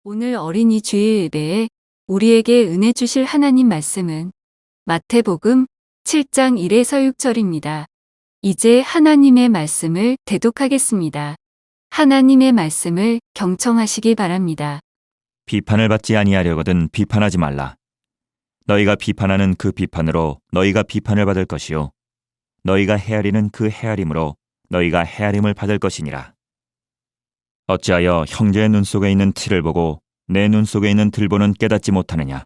오늘 어린이 주일 예배에 우리에게 은혜 주실 하나님 말씀은 마태복음 7장 1에서 6절입니다. 이제 하나님의 말씀을 대독하겠습니다. 하나님의 말씀을 경청하시기 바랍니다. 비판을 받지 아니하려거든 비판하지 말라. 너희가 비판하는 그 비판으로 너희가 비판을 받을 것이요 너희가 헤아리는 그 헤아림으로 너희가 헤아림을 받을 것이니라. 어찌하여 형제의 눈 속에 있는 티를 보고 내 눈 속에 있는 들보는 깨닫지 못하느냐?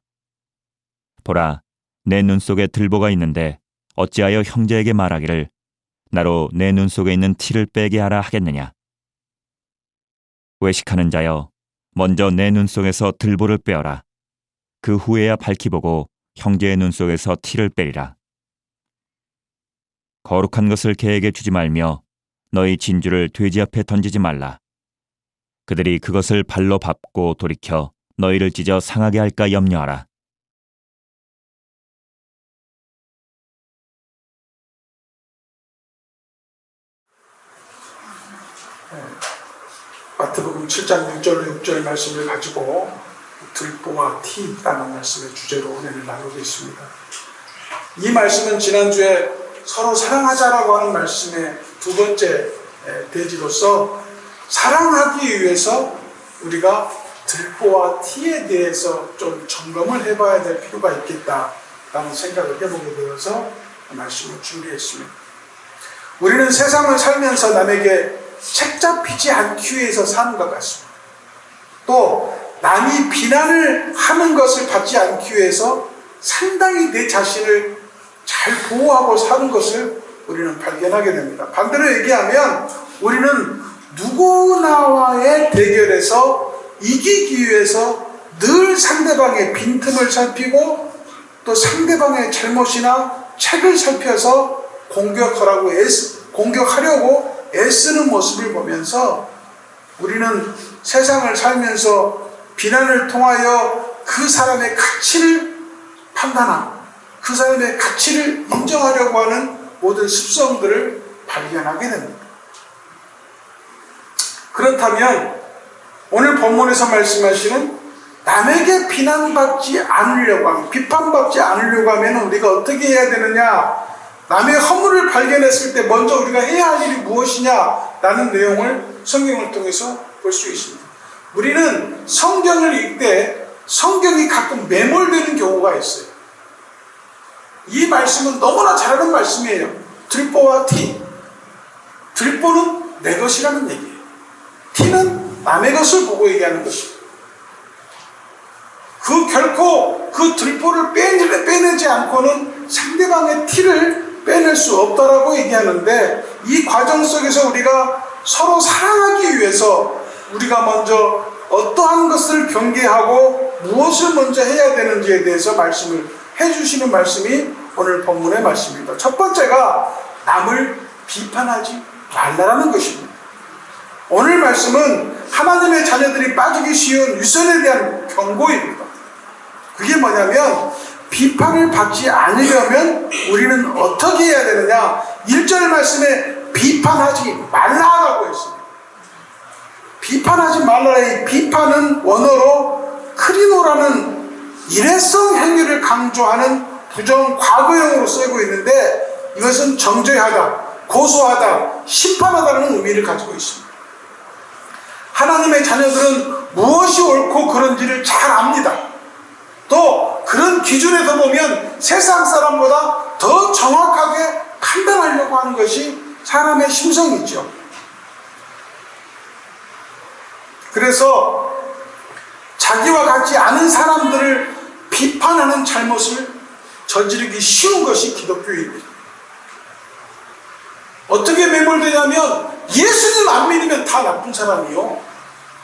보라, 내 눈 속에 들보가 있는데 어찌하여 형제에게 말하기를 나로 내 눈 속에 있는 티를 빼게 하라 하겠느냐? 외식하는 자여, 먼저 내 눈 속에서 들보를 빼어라. 그 후에야 밝히 보고 형제의 눈 속에서 티를 빼리라. 거룩한 것을 개에게 주지 말며 너희 진주를 돼지 앞에 던지지 말라. 그들이 그것을 발로 밟고 돌이켜 너희를 찢어 상하게 할까 염려하라. 마태복음 7장 6절 말씀을 가지고 들보와 티라는 말씀의 주제로 은혜를 나누고 있습니다. 이 말씀은 지난주에 서로 사랑하자라고 하는 말씀의 두 번째 대지로서 사랑하기 위해서 우리가 들보와 티에 대해서 좀 점검을 해봐야 될 필요가 있겠다라는 생각을 해보게 되어서 말씀을 준비했습니다. 우리는 세상을 살면서 남에게 책 잡히지 않기 위해서 사는 것 같습니다. 또 남이 비난을 하는 것을 받지 않기 위해서 상당히 내 자신을 잘 보호하고 사는 것을 우리는 발견하게 됩니다. 반대로 얘기하면 우리는 누구나와의 대결에서 이기기 위해서 늘 상대방의 빈틈을 살피고 또 상대방의 잘못이나 책을 살펴서 공격하려고 애쓰는 모습을 보면서 우리는 세상을 살면서 비난을 통하여 그 사람의 가치를 판단하고 그 사람의 가치를 인정하려고 하는 모든 습성들을 발견하게 됩니다. 그렇다면 오늘 본문에서 말씀하시는 남에게 비난받지 않으려고 하면, 비판받지 않으려고 하면 우리가 어떻게 해야 되느냐, 남의 허물을 발견했을 때 먼저 우리가 해야 할 일이 무엇이냐라는 내용을 성경을 통해서 볼 수 있습니다. 우리는 성경을 읽되 성경이 가끔 매몰되는 경우가 있어요. 이 말씀은 너무나 잘 아는 말씀이에요. 들보와 티. 들보는 내 것이라는 얘기예요. 티는 남의 것을 보고 얘기하는 것입니다. 결코 그 들보를 빼내지 않고는 상대방의 티를 빼낼 수 없다라고 얘기하는데, 이 과정 속에서 우리가 서로 사랑하기 위해서 우리가 먼저 어떠한 것을 경계하고 무엇을 먼저 해야 되는지에 대해서 말씀을 해주시는 말씀이 오늘 본문의 말씀입니다. 첫 번째가 남을 비판하지 말라라는 것입니다. 오늘 말씀은 하나님의 자녀들이 빠지기 쉬운 유선에 대한 경고입니다. 그게 뭐냐면, 비판을 받지 않으려면 우리는 어떻게 해야 되느냐, 1절 말씀에 비판하지 말라라고 했습니다. 비판하지 말라의 비판은 원어로 크리노라는 일회성 행위를 강조하는 부정 과거형으로 쓰이고 있는데, 이것은 정죄하다, 고소하다, 심판하다는 의미를 가지고 있습니다. 하나님의 자녀들은 무엇이 옳고 그른지를 잘 압니다. 또 그런 기준에서 보면 세상 사람보다 더 정확하게 판단하려고 하는 것이 사람의 심성이죠. 그래서 자기와 같지 않은 사람들을 비판하는 잘못을 저지르기 쉬운 것이 기독교입니다. 어떻게 매몰되냐면, 예수님 안 믿으면 다 나쁜 사람이요,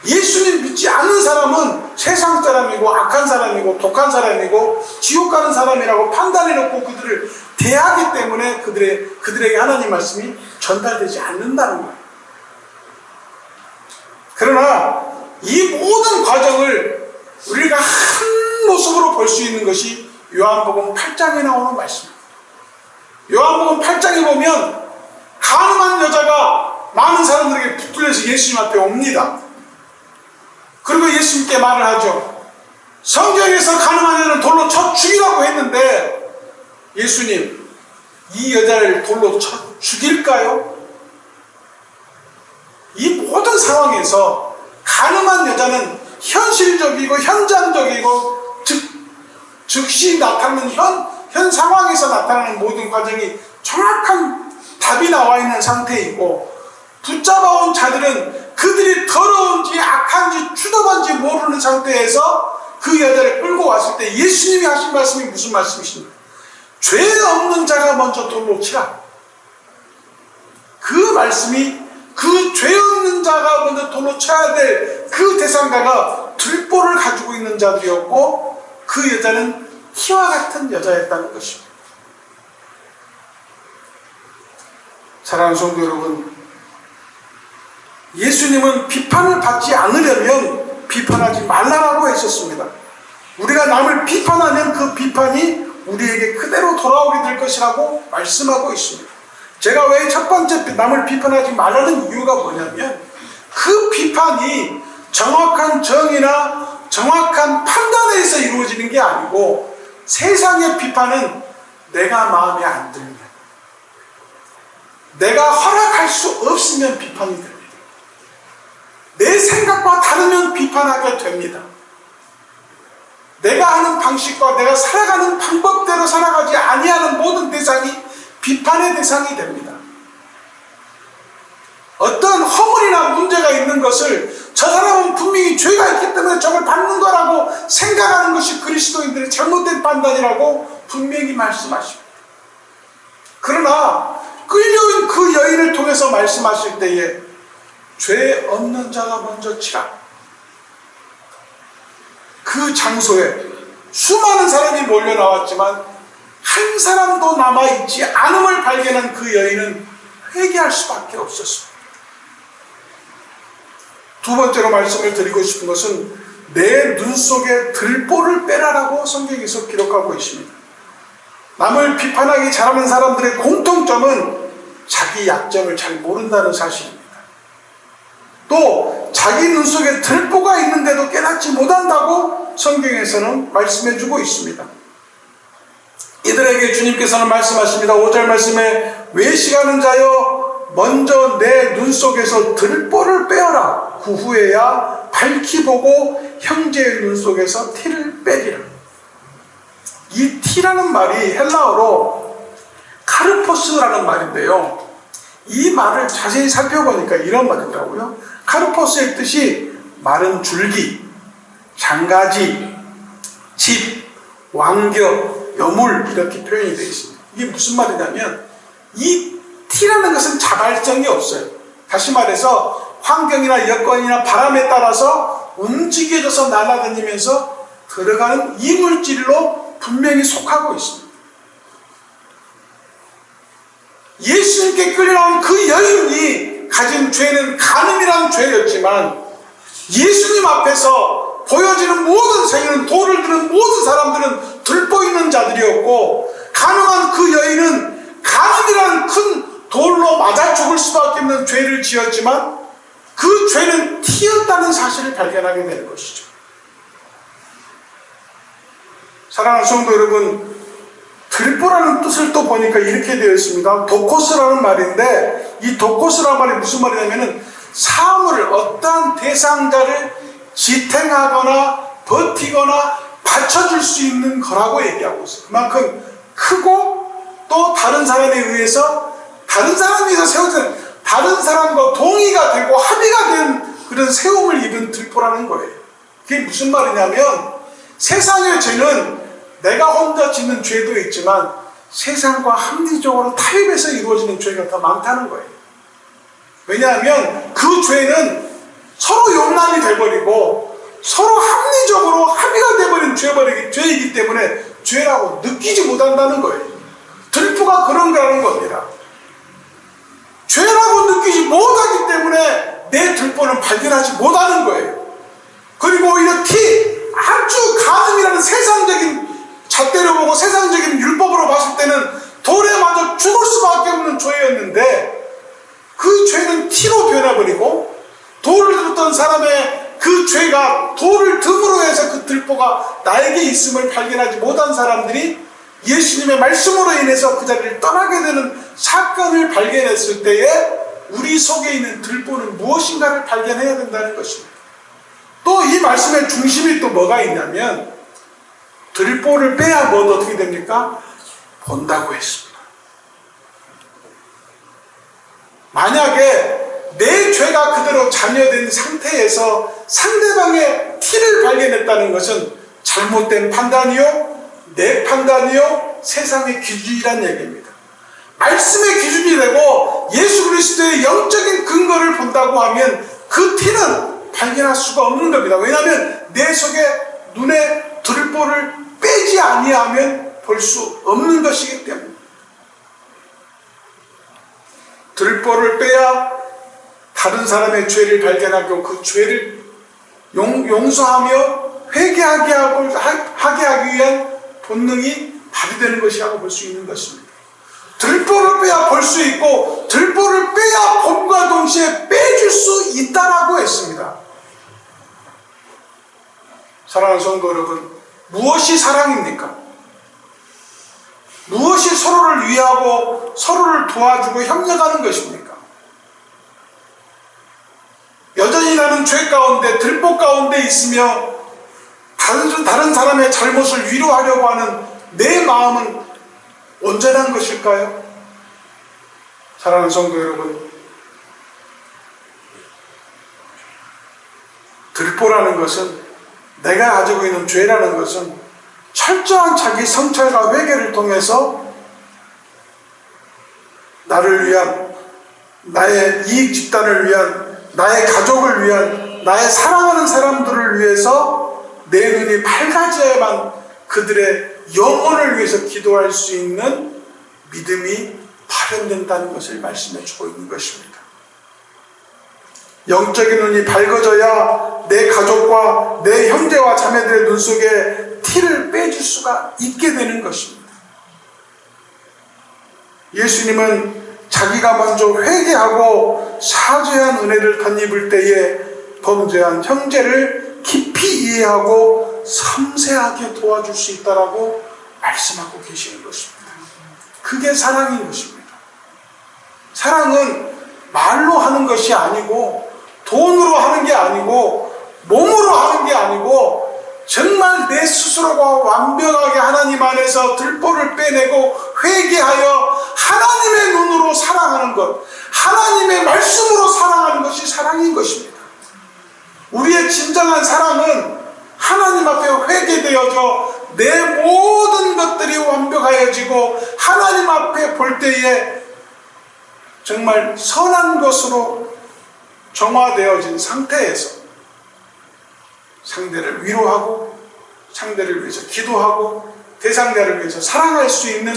예수님 믿지 않는 사람은 세상 사람이고 악한 사람이고 독한 사람이고 지옥 가는 사람이라고 판단해놓고 그들을 대하기 때문에 그들에게 하나님 말씀이 전달되지 않는다는 거예요. 그러나 이 모든 과정을 우리가 한 모습으로 볼 수 있는 것이 요한복음 8장에 나오는 말씀입니다. 요한복음 8장에 보면 가늠한 여자가 많은 사람들에게 붙들려서 예수님 앞에 옵니다. 그리고 예수님께 말을 하죠. 성경에서 가늠한 여자를 돌로 쳐 죽이라고 했는데 예수님, 이 여자를 돌로 쳐 죽일까요? 이 모든 상황에서 가늠한 여자는 현실적이고 현장적이고 즉시 나타나는 현 상황에서 나타나는 모든 과정이 정확한 답이 나와 있는 상태이고, 붙잡아온 자들은 그들이 더러운지 악한지 추접한지 모르는 상태에서 그 여자를 끌고 왔을 때 예수님이 하신 말씀이 무슨 말씀이십니까? 죄 없는 자가 먼저 돌로 치라. 그 말씀이 그 죄 없는 자가 먼저 돌로 쳐야 될 그 대상자가 들보를 가지고 있는 자들이었고, 그 여자는 티와 같은 여자였다는 것입니다. 사랑하는 성도 여러분, 예수님은 비판을 받지 않으려면 비판하지 말라라고 했었습니다. 우리가 남을 비판하면 그 비판이 우리에게 그대로 돌아오게 될 것이라고 말씀하고 있습니다. 제가 왜 첫 번째 남을 비판하지 말라는 이유가 뭐냐면, 그 비판이 정확한 정의나 정확한 판단에 의해서 이루어지는 게 아니고, 세상의 비판은 내가 마음에 안 들면, 내가 허락할 수 없으면 비판이 됩니다. 내 생각과 다르면 비판하게 됩니다. 내가 하는 방식과 내가 살아가는 방법대로 살아가지 아니하는 모든 대상이 비판의 대상이 됩니다. 어떤 허물이나 문제가 있는 것을 저 사람은 분명히 죄가 있기 때문에 저걸 받는 거라고 생각하는 것이 그리스도인들의 잘못된 판단이라고 분명히 말씀하십니다. 그러나 끌려온 그 여인을 통해서 말씀하실 때에 죄 없는 자가 먼저 치라. 그 장소에 수많은 사람이 몰려 나왔지만 한 사람도 남아있지 않음을 발견한 그 여인은 회개할 수밖에 없었습니다. 두 번째로 말씀을 드리고 싶은 것은 내 눈 속에 들보를 빼라라고 성경에서 기록하고 있습니다. 남을 비판하기 잘하는 사람들의 공통점은 자기 약점을 잘 모른다는 사실입니다. 또 자기 눈 속에 들보가 있는데도 깨닫지 못한다고 성경에서는 말씀해주고 있습니다. 이들에게 주님께서는 말씀하십니다. 5절 말씀에 외식하는 자여 먼저 내 눈 속에서 들보를 빼어라. 그 후에야 밝히 보고 형제의 눈 속에서 티를 빼리라. 이 티라는 말이 헬라어로 카르포스라는 말인데요, 이 말을 자세히 살펴보니까 이런 말이더라고요. 카르포스의 뜻이 마른 줄기, 장가지, 집, 왕겨, 여물 이렇게 표현이 되어 있습니다. 이게 무슨 말이냐면 이 티라는 것은 자발성이 없어요. 다시 말해서 환경이나 여건이나 바람에 따라서 움직여져서 날아다니면서 들어가는 이물질로 분명히 속하고 있습니다. 예수님께 끌려나온 그 여인이 가진 죄는 간음이라는 죄였지만, 예수님 앞에서 보여지는 모든 생애는 돌을 드는 모든 사람들은 들보 있는 자들이었고, 간음한 그 여인은 간음이라는 큰 돌로 맞아 죽을 수밖에 없는 죄를 지었지만 그 죄는 티였다는 사실을 발견하게 되는 것이죠. 사랑하는 성도 여러분, 들보라는 뜻을 또 보니까 이렇게 되어 있습니다. 도코스라는 말인데, 이 도코스라는 말이 무슨 말이냐면은 사물을, 어떠한 대상자를 지탱하거나 버티거나 받쳐줄 수 있는 거라고 얘기하고 있어요. 그만큼 크고 또 다른 사람에 의해서, 다른 사람이 세워진, 다른 사람과 동의가 되고 합의가 된 그런 세움을 입은 들보라는 거예요. 그게 무슨 말이냐면, 세상의 죄는 내가 혼자 짓는 죄도 있지만 세상과 합리적으로 타협해서 이루어지는 죄가 더 많다는 거예요. 왜냐하면 그 죄는 서로 용납이 돼버리고 서로 합리적으로 합의가 돼버린 죄이기 때문에 죄라고 느끼지 못한다는 거예요. 들보가 그런 거라는 겁니다. 죄라고 느끼지 못하기 때문에 내 들보는 발견하지 못하는 거예요. 그리고 오히려 아주 간음이라는 세상적인 잣대로 보고 세상적인 율법으로 봤을 때는 돌에 맞아 죽을 수밖에 없는 죄였는데, 그 죄는 티로 변해버리고 돌을 들었던 사람의 그 죄가 들보가 나에게 있음을 발견하지 못한 사람들이 예수님의 말씀으로 인해서 그 자리를 떠나게 되는 사건을 발견했을 때에 우리 속에 있는 들보는 무엇인가를 발견해야 된다는 것입니다. 또 이 말씀의 중심이 또 뭐가 있냐면 들보를 빼야 뭐 어떻게 됩니까? 본다고 했습니다. 만약에 내 죄가 그대로 잠여된 상태에서 상대방의 티를 발견했다는 것은 잘못된 판단이요, 내 판단이요, 세상의 기준이란 얘기입니다. 말씀의 기준이 되고 예수 그리스도의 영적인 근거를 본다고 하면 그 티는 발견할 수가 없는 겁니다. 왜냐하면 내 속에 눈에 들보를 빼지 아니하면 볼 수 없는 것이기 때문에. 들보를 빼야 다른 사람의 죄를 발견하고 그 죄를 용서하며 회개하게 하기 위한 본능이 발휘되는 것이라고 볼 수 있는 것입니다. 들보를 빼야 볼 수 있고 들보를 빼야 봄과 동시에 빼줄 수 있다라고 했습니다. 사랑하는 성도 여러분, 무엇이 사랑입니까? 무엇이 서로를 위하고 서로를 도와주고 협력하는 것입니까? 여전히 나는 죄 가운데 들보 가운데 있으며 다른 사람의 잘못을 위로하려고 하는 내 마음은 온전한 것일까요? 사랑하는 성도 여러분, 들보라는 것은, 내가 가지고 있는 죄라는 것은 철저한 자기 성찰과 회개를 통해서 나를 위한, 나의 이익 집단을 위한, 나의 가족을 위한, 나의 사랑하는 사람들을 위해서 내 눈이 밝아져야만 그들의 영혼을 위해서 기도할 수 있는 믿음이 발현된다는 것을 말씀해 주고 있는 것입니다. 영적인 눈이 밝아져야 내 가족과 내 형제와 자매들의 눈 속에 티를 빼줄 수가 있게 되는 것입니다. 예수님은 자기가 먼저 회개하고 사죄한 은혜를 덧입을 때에 범죄한 형제를 깊이 이해하고 섬세하게 도와줄 수 있다라고 말씀하고 계시는 것입니다. 그게 사랑인 것입니다. 사랑은 말로 하는 것이 아니고 돈으로 하는 게 아니고 몸으로 하는 게 아니고 정말 내 스스로가 완벽하게 하나님 안에서 들보를 빼내고 회개하여 하나님의 눈으로 사랑하는 것, 하나님의 말씀으로 사랑하는 것이 사랑인 것입니다. 우리의 진정한 사랑은 하나님 앞에 회개되어져 내 모든 것들이 완벽하여지고 하나님 앞에 볼 때에 정말 선한 것으로 정화되어진 상태에서 상대를 위로하고 상대를 위해서 기도하고 대상자를 위해서 사랑할 수 있는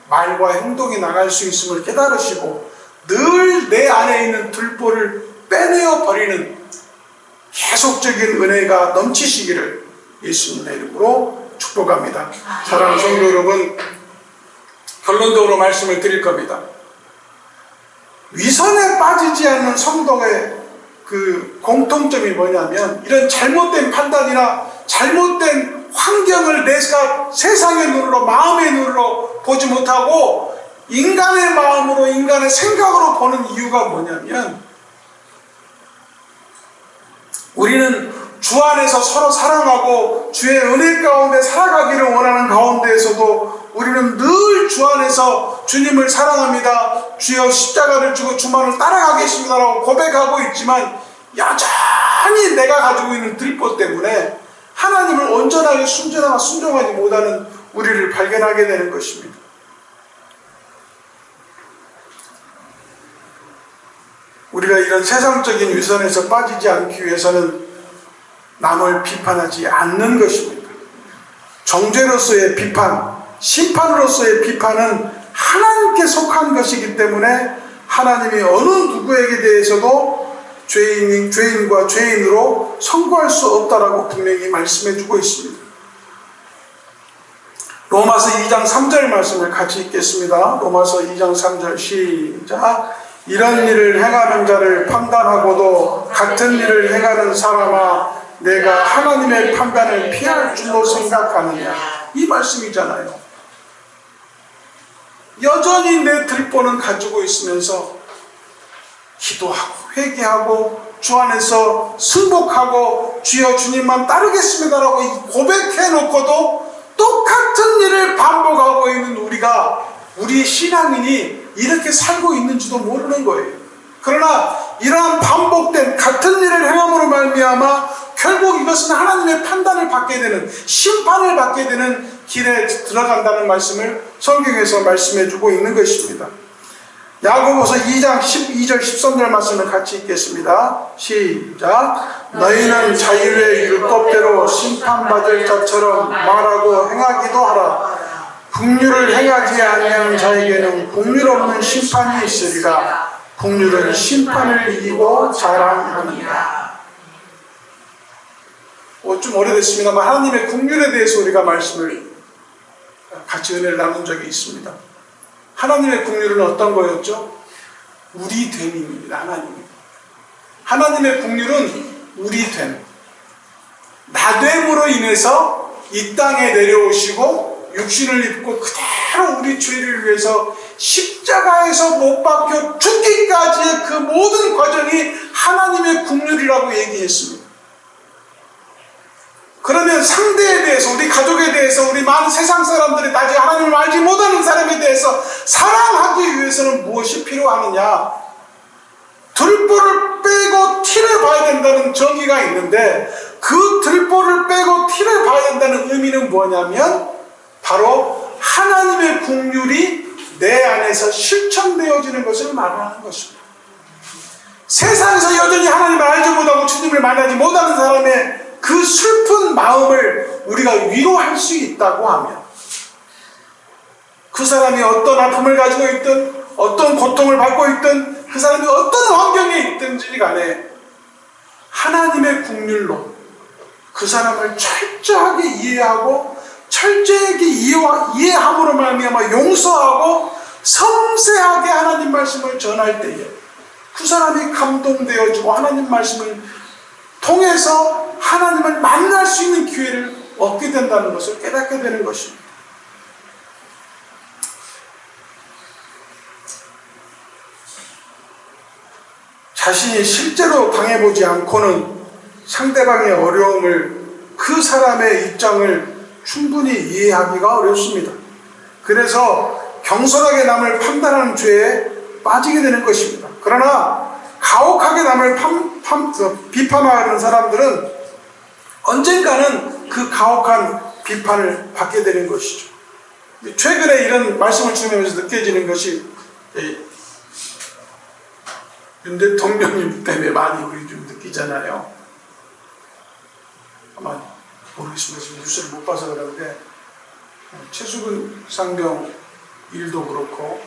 말과 행동이 나갈 수 있음을 깨달으시고 늘 내 안에 있는 들보를 빼내어 버리는 계속적인 은혜가 넘치시기를 예수님의 이름으로 축복합니다. 사랑하는 성도 여러분, 결론적으로 말씀을 드릴 겁니다. 위선에 빠지지 않는 성도의 그 공통점이 뭐냐면 이런 잘못된 판단이나 잘못된 환경을 내가 세상의 눈으로, 마음의 눈으로 보지 못하고 인간의 마음으로, 인간의 생각으로 보는 이유가 뭐냐면 우리는 주 안에서 서로 사랑하고 주의 은혜 가운데 살아가기를 원하는 가운데에서도 우리는 늘 주 안에서 주님을 사랑합니다, 주여 십자가를 지고 주만을 따라가겠습니다라고 고백하고 있지만 여전히 내가 가지고 있는 들보 때문에 하나님을 온전하게 순종하지 못하는 우리를 발견하게 되는 것입니다. 우리가 이런 세상적인 위선에서 빠지지 않기 위해서는 남을 비판하지 않는 것입니다. 정죄로서의 비판, 심판으로서의 비판은 하나님께 속한 것이기 때문에 하나님이 어느 누구에게 대해서도 죄인과 죄인으로 선고할 수 없다라고 분명히 말씀해 주고 있습니다. 로마서 2장 3절 말씀을 같이 읽겠습니다. 로마서 2장 3절 시작. 이런 일을 행하는 자를 판단하고도 같은 일을 행하는 사람아 내가 하나님의 판단을 피할 줄로 생각하느냐. 이 말씀이잖아요. 여전히 내 들보는 가지고 있으면서 기도하고 회개하고 주 안에서 승복하고 주여 주님만 따르겠습니다라고 고백해놓고도 똑같은 일을 반복하고 있는 우리 신앙인이 이렇게 살고 있는지도 모르는 거예요. 그러나 이러한 반복된 같은 일을 행함으로 말미암아 결국 이것은 하나님의 판단을 받게 되는, 심판을 받게 되는 길에 들어간다는 말씀을 성경에서 말씀해주고 있는 것입니다. 야고보서 2장 12절 13절 말씀을 같이 읽겠습니다. 시작. 너희는 자유의 율법대로 심판받을 자처럼 말하고 행하기도 하라. 긍휼을 행하지 아니하는 자에게는 긍휼 없는 심판이 있으리라. 긍휼은 심판을 이기고 자랑하느니라. 좀 오래됐습니다만 하나님의 긍휼에 대해서 우리가 말씀을 같이 은혜를 나눈 적이 있습니다. 하나님의 긍휼은 어떤 거였죠? 우리 됨입니다. 하나님의 긍휼은 우리 됨, 나됨으로 인해서 이 땅에 내려오시고 육신을 입고 그대로 우리 죄를 위해서 십자가에서 못 박혀 죽기까지의 그 모든 과정이 하나님의 긍휼이라고 얘기했습니다. 그러면 상대에 대해서, 우리 가족에 대해서, 우리 많은 세상 사람들이 아직 하나님을 알지 못하는 사람에 대해서 사랑하기 위해서는 무엇이 필요하느냐? 들보를 빼고 티를 봐야 된다는 정의가 있는데, 그 들보를 빼고 티를 봐야 된다는 의미는 뭐냐면 바로 하나님의 긍휼이 내 안에서 실천되어지는 것을 말하는 것입니다. 세상에서 여전히 하나님을 알지 못하고 주님을 만나지 못하는 사람의 그 슬픈 마음을 우리가 위로할 수 있다고 하면, 그 사람이 어떤 아픔을 가지고 있든 어떤 고통을 받고 있든 그 사람이 어떤 환경에 있든지 간에 하나님의 긍휼로 그 사람을 철저하게 이해하고 철저하게 이해함으로 말미암아 용서하고 섬세하게 하나님 말씀을 전할 때에 그 사람이 감동되어지고 하나님 말씀을 통해서 하나님을 만날 수 있는 기회를 얻게 된다는 것을 깨닫게 되는 것입니다. 자신이 실제로 당해보지 않고는 상대방의 어려움을, 그 사람의 입장을 충분히 이해하기가 어렵습니다. 그래서 경솔하게 남을 판단하는 죄에 빠지게 되는 것입니다. 그러나 가혹하게 남을 비판하는 사람들은 언젠가는 그 가혹한 비판을 받게 되는 것이죠. 최근에 이런 말씀을 주면서 느껴지는 것이 윤 대통령님 때문에 많이 우리 좀 느끼잖아요. 아마 모르겠습니다. 지금 뉴스를 못 봐서 그런데 최수근 상병 일도 그렇고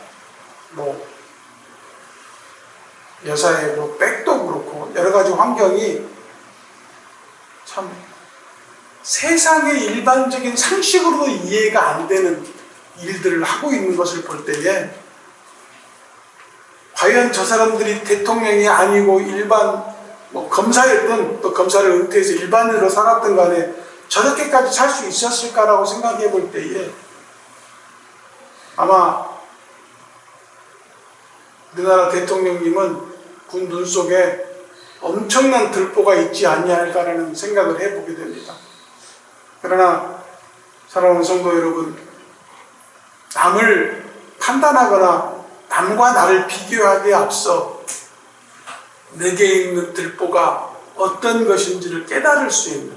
여사의 백도 그렇고 여러 가지 환경이 참 세상의 일반적인 상식으로도 이해가 안 되는 일들을 하고 있는 것을 볼 때에 과연 저 사람들이 대통령이 아니고 일반 검사였든 또 검사를 은퇴해서 일반인으로 살았던 간에 저렇게까지 살 수 있었을까라고 생각해 볼 때에 아마 우리나라 대통령님은 군 눈 속에 엄청난 들보가 있지 않냐라는 생각을 해보게 됩니다. 그러나 사랑하는 성도 여러분, 남을 판단하거나 남과 나를 비교하기에 앞서 내게 있는 들보가 어떤 것인지를 깨달을 수 있는,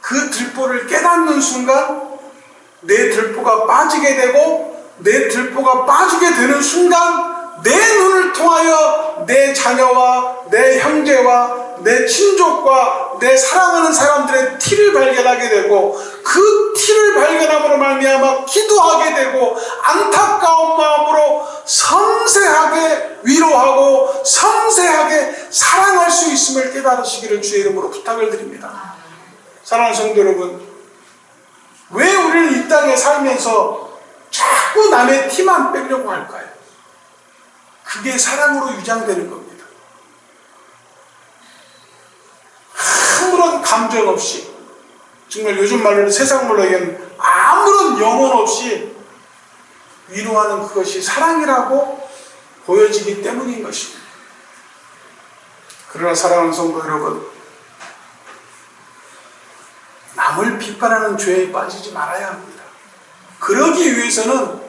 그 들보를 깨닫는 순간 내 들보가 빠지게 되고, 내 들보가 빠지게 되는 순간 내 눈을 통하여 내 자녀와 내 형제와 내 친족과 내 사랑하는 사람들의 티를 발견하게 되고, 그 티를 발견함으로 말미암아 기도하게 되고 안타까운 마음으로 섬세하게 위로하고 섬세하게 사랑할 수 있음을 깨달으시기를 주의 이름으로 부탁을 드립니다. 사랑하는 성도 여러분, 왜 우리는 이 땅에 살면서 자꾸 남의 티만 빼려고 할까요? 그게 사랑으로 위장되는 겁니다. 아무런 감정 없이, 정말 요즘 말로는 세상 말로 얘기하는 아무런 영혼 없이 위로하는 그것이 사랑이라고 보여지기 때문인 것입니다. 그러나 사랑하는 성도 여러분, 남을 비판하는 죄에 빠지지 말아야 합니다. 그러기 위해서는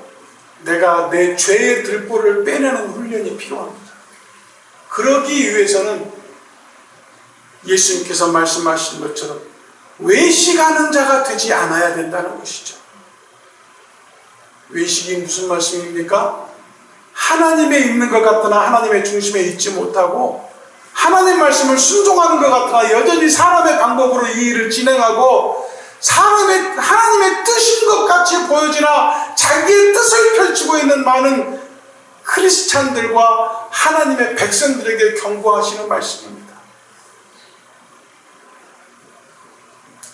내가 내 죄의 들보를 빼내는 훈련이 필요합니다. 그러기 위해서는 예수님께서 말씀하신 것처럼 외식하는 자가 되지 않아야 된다는 것이죠. 외식이 무슨 말씀입니까? 하나님에 있는 것 같으나 하나님의 중심에 있지 못하고, 하나님 말씀을 순종하는 것 같으나 여전히 사람의 방법으로 이 일을 진행하고, 하나님의 뜻인 것 같이 보여지나 자기의 뜻을 펼치고 있는 많은 크리스찬들과 하나님의 백성들에게 경고하시는 말씀입니다.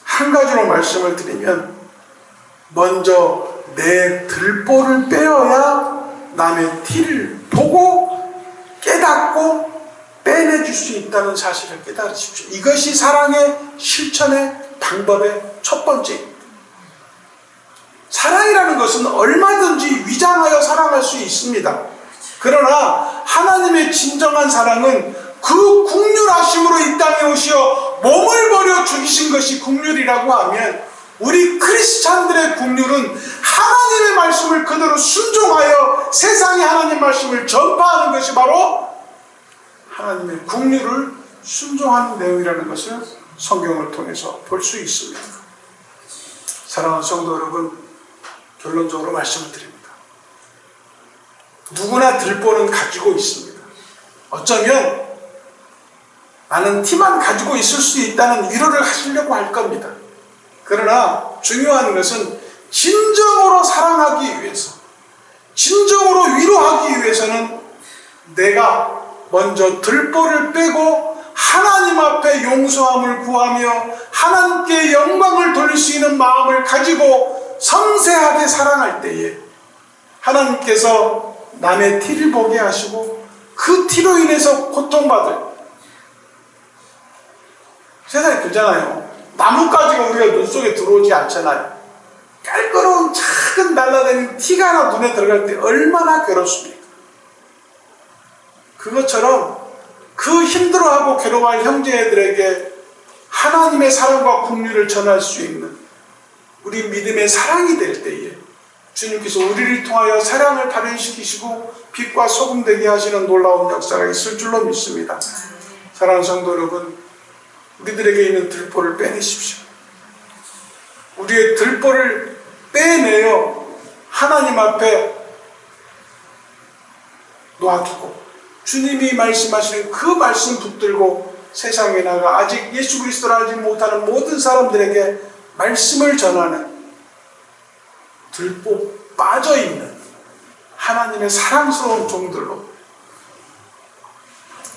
한 가지로 말씀을 드리면, 먼저 내 들보를 빼어야 남의 티를 보고 깨닫고 빼내줄 수 있다는 사실을 깨달으십시오. 이것이 사랑의 실천의 방법의 첫 번째입니다. 사랑이라는 것은 얼마든지 위장하여 사랑할 수 있습니다. 그러나 하나님의 진정한 사랑은 그 국률하심으로 이 땅에 오시어 몸을 버려 죽이신 것이 국률이라고 하면, 우리 크리스찬들의 국률은 하나님의 말씀을 그대로 순종하여 세상에 하나님 말씀을 전파하는 것이 바로 하나님의 국률을 순종하는 내용이라는 것을 성경을 통해서 볼 수 있습니다. 사랑하는 성도 여러분, 결론적으로 말씀을 드립니다. 누구나 들보는 가지고 있습니다. 어쩌면 나는 티만 가지고 있을 수 있다는 위로를 하시려고 할 겁니다. 그러나 중요한 것은 진정으로 사랑하기 위해서, 진정으로 위로하기 위해서는 내가 먼저 들보를 빼고 하나님 앞에 용서함을 구하며 하나님께 영광을 돌릴 수 있는 마음을 가지고 섬세하게 사랑할 때에 하나님께서 남의 티를 보게 하시고 그 티로 인해서 고통받을, 세상에 그렇잖아요. 나뭇가지가 우리가 눈 속에 들어오지 않잖아요. 깔끔한 작은 날라다니는 티가 하나 눈에 들어갈 때 얼마나 괴롭습니까? 그것처럼 그 힘들어하고 괴로워할 형제들에게 하나님의 사랑과 긍휼을 전할 수 있는 우리 믿음의 사랑이 될 때에 주님께서 우리를 통하여 사랑을 발현시키시고 빛과 소금 되게 하시는 놀라운 역사가 있을 줄로 믿습니다. 사랑하는 성도 여러분, 우리들에게 있는 들보를 빼내십시오. 우리의 들보를 빼내어 하나님 앞에 놔두고 주님이 말씀하시는 그 말씀 붙들고 세상에 나가 아직 예수 그리스도를 알지 못하는 모든 사람들에게 말씀을 전하는 들보 빠져있는 하나님의 사랑스러운 종들로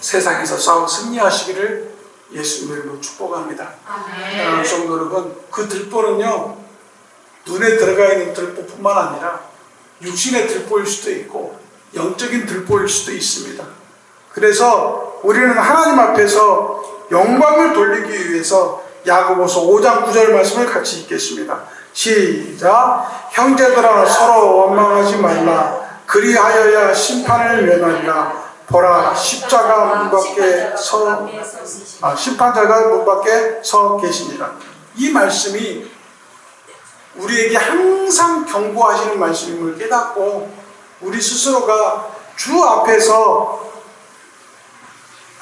세상에서 싸워 승리하시기를 예수님의 이름으로 축복합니다. 사랑하는 성도 여러분, 그 들보는요, 눈에 들어가 있는 들보뿐만 아니라 육신의 들보일 수도 있고 영적인 들보일 수도 있습니다. 그래서 우리는 하나님 앞에서 영광을 돌리기 위해서 야고보서 5장 9절 말씀을 같이 읽겠습니다. 시작. 형제들아 서로 원망하지 말라. 그리하여야 심판을 면하리라. 보라 십자가 문 밖에 심판자가 문 밖에 서 계시니라. 이 말씀이 우리에게 항상 경고하시는 말씀임을 깨닫고 우리 스스로가 주 앞에서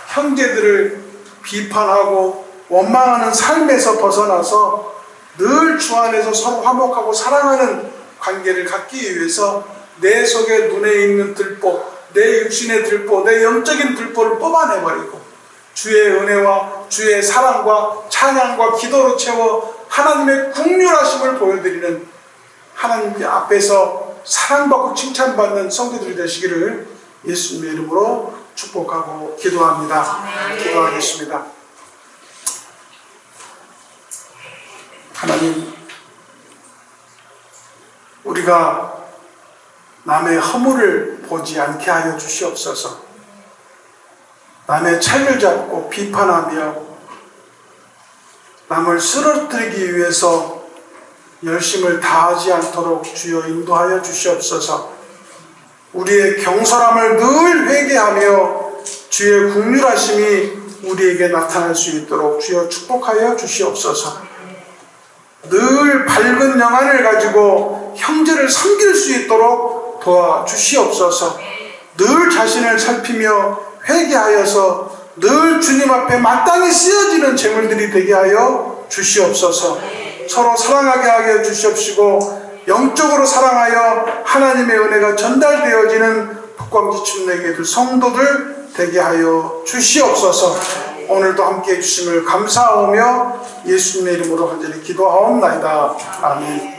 형제들을 비판하고 원망하는 삶에서 벗어나서 늘 주 안에서 서로 화목하고 사랑하는 관계를 갖기 위해서 내 속에 눈에 있는 들보, 내 육신의 들보, 내 영적인 들보를 뽑아내버리고 주의 은혜와 주의 사랑과 찬양과 기도로 채워 하나님의 긍휼하심을 보여드리는 하나님 앞에서 사랑받고 칭찬받는 성도들이 되시기를 예수님의 이름으로 축복하고 기도합니다. 기도하겠습니다. 하나님, 우리가 남의 허물을 보지 않게 하여 주시옵소서. 남의 차를 잡고 비판하며 남을 쓰러뜨리기 위해서 열심을 다하지 않도록 주여 인도하여 주시옵소서. 우리의 경솔함을 늘 회개하며 주의 긍휼하심이 우리에게 나타날 수 있도록 주여 축복하여 주시옵소서. 늘 밝은 영안을 가지고 형제를 섬길 수 있도록 도와주시옵소서. 늘 자신을 살피며 회개하여서 늘 주님 앞에 마땅히 쓰여지는 제물들이 되게 하여 주시옵소서. 서로 사랑하게 하여 주시옵시고 영적으로 사랑하여 하나님의 은혜가 전달되어지는 북광지춘내게 들 성도들 되게 하여 주시옵소서. 오늘도 함께해 주심을 감사하오며 예수님의 이름으로 간절히 기도하옵나이다. 아멘.